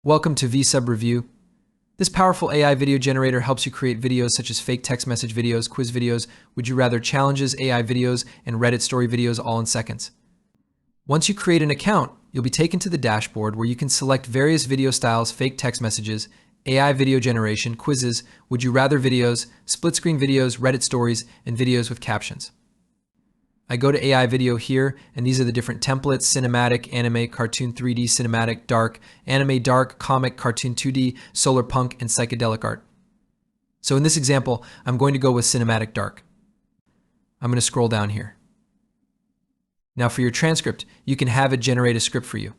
Welcome to VSub Review. This powerful AI video generator helps you create videos such as fake text message videos, quiz videos, would you rather challenges, AI videos, and Reddit story videos all in seconds. Once you create an account, you'll be taken to the dashboard where you can select various video styles, fake text messages, AI video generation, quizzes, would you rather videos, split screen videos, Reddit stories, and videos with captions. I go to AI video here, and these are the different templates: cinematic, anime, cartoon 3D, cinematic, dark, anime, dark, comic, cartoon 2D, solar punk, and psychedelic art. So in this example, I'm going to go with cinematic dark. I'm going to scroll down here. Now for your transcript, you can have it generate a script for you.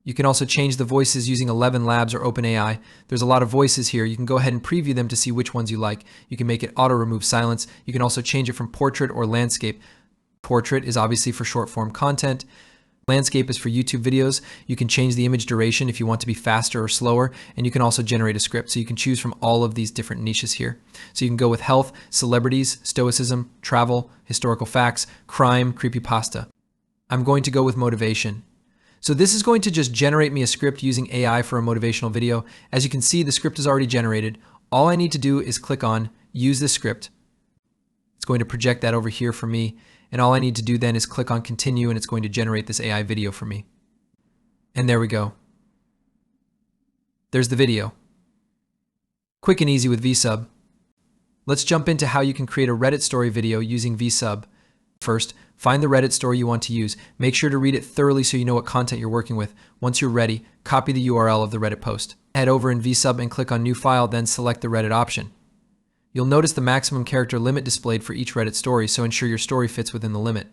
You can also change the voices using 11 Labs or OpenAI. There's a lot of voices here. You can go ahead and preview them to see which ones you like. You can make it auto remove silence. You can also change it from portrait or landscape. Portrait is obviously for short form content. Landscape is for YouTube videos. You can change the image duration if you want to be faster or slower, and you can also generate a script. So you can choose from all of these different niches here. So you can go with health, celebrities, stoicism, travel, historical facts, crime, creepypasta. I'm going to go with motivation. So this is going to just generate me a script using AI for a motivational video. As you can see, the script is already generated. All I need to do is click on use this script. It's going to project that over here for me. And all I need to do then is click on continue, and it's going to generate this AI video for me. And there we go. There's the video. Quick and easy with VSub. Let's jump into how you can create a Reddit story video using VSub. First, find the Reddit story you want to use. Make sure to read it thoroughly so you know what content you're working with. Once you're ready, copy the URL of the Reddit post. Head over in VSub and click on New File, then select the Reddit option. You'll notice the maximum character limit displayed for each Reddit story, so ensure your story fits within the limit.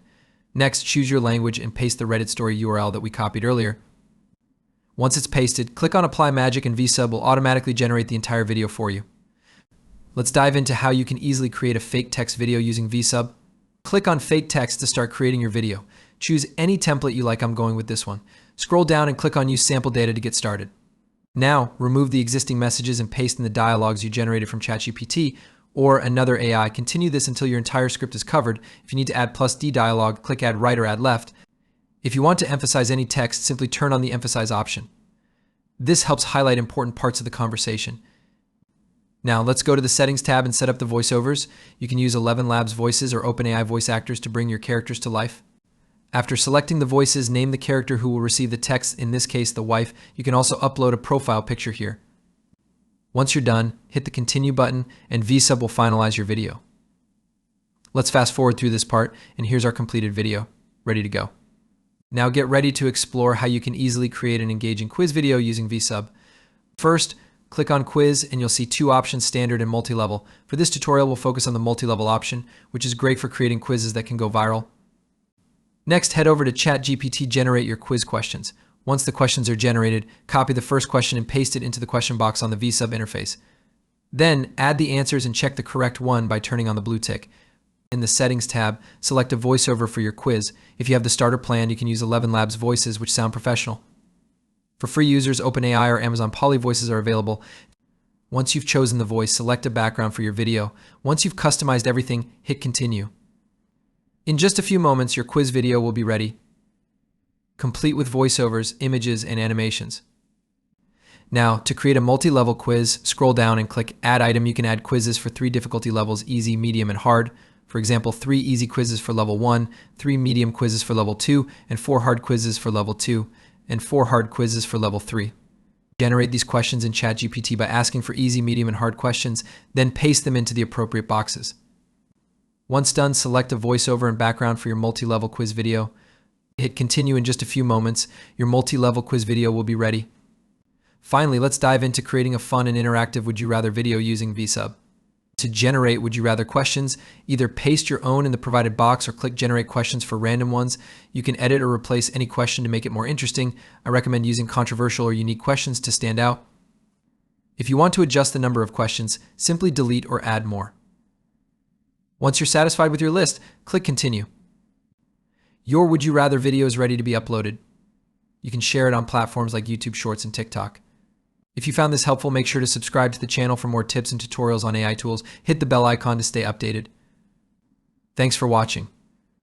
Next, choose your language and paste the Reddit story URL that we copied earlier. Once it's pasted, click on Apply Magic and VSub will automatically generate the entire video for you. Let's dive into how you can easily create a fake text video using VSub. Click on Fake Text to start creating your video. Choose any template you like. I'm going with this one. Scroll down and click on Use Sample Data to get started. Now, remove the existing messages and paste in the dialogues you generated from ChatGPT or another AI. Continue this until your entire script is covered. If you need to add +D dialogue, click Add Right or Add Left. If you want to emphasize any text, simply turn on the Emphasize option. This helps highlight important parts of the conversation. Now, let's go to the Settings tab and set up the voiceovers. You can use 11 Labs voices or OpenAI voice actors to bring your characters to life. After selecting the voices, name the character who will receive the text, in this case, the wife. You can also upload a profile picture here. Once you're done, hit the Continue button and VSub will finalize your video. Let's fast forward through this part, and here's our completed video, ready to go. Now get ready to explore how you can easily create an engaging quiz video using VSub. First, click on Quiz and you'll see two options, standard and multi-level. For this tutorial, we'll focus on the multi-level option, which is great for creating quizzes that can go viral. Next, head over to ChatGPT, generate your quiz questions. Once the questions are generated, copy the first question and paste it into the question box on the VSub interface. Then, add the answers and check the correct one by turning on the blue tick. In the Settings tab, select a voiceover for your quiz. If you have the starter plan, you can use 11 Labs voices, which sound professional. For free users, OpenAI or Amazon Poly voices are available. Once you've chosen the voice, select a background for your video. Once you've customized everything, hit Continue. In just a few moments, your quiz video will be ready, complete with voiceovers, images, and animations. Now, to create a multi-level quiz, scroll down and click Add Item. You can add quizzes for 3 difficulty levels: easy, medium, and hard. For example, 3 easy quizzes for level 1, 3 medium quizzes for level 2, and 4 hard quizzes for level 2, and 4 hard quizzes for level 3. Generate these questions in ChatGPT by asking for easy, medium, and hard questions, then paste them into the appropriate boxes. Once done, select a voiceover and background for your multi-level quiz video. Hit Continue in just a few moments. Your multi-level quiz video will be ready. Finally, let's dive into creating a fun and interactive Would You Rather video using VSub. To generate Would You Rather questions, either paste your own in the provided box or click Generate Questions for random ones. You can edit or replace any question to make it more interesting. I recommend using controversial or unique questions to stand out. If you want to adjust the number of questions, simply delete or add more. Once you're satisfied with your list, click Continue. Your Would You Rather video is ready to be uploaded. You can share it on platforms like YouTube Shorts and TikTok. If you found this helpful, make sure to subscribe to the channel for more tips and tutorials on AI tools. Hit the bell icon to stay updated. Thanks for watching.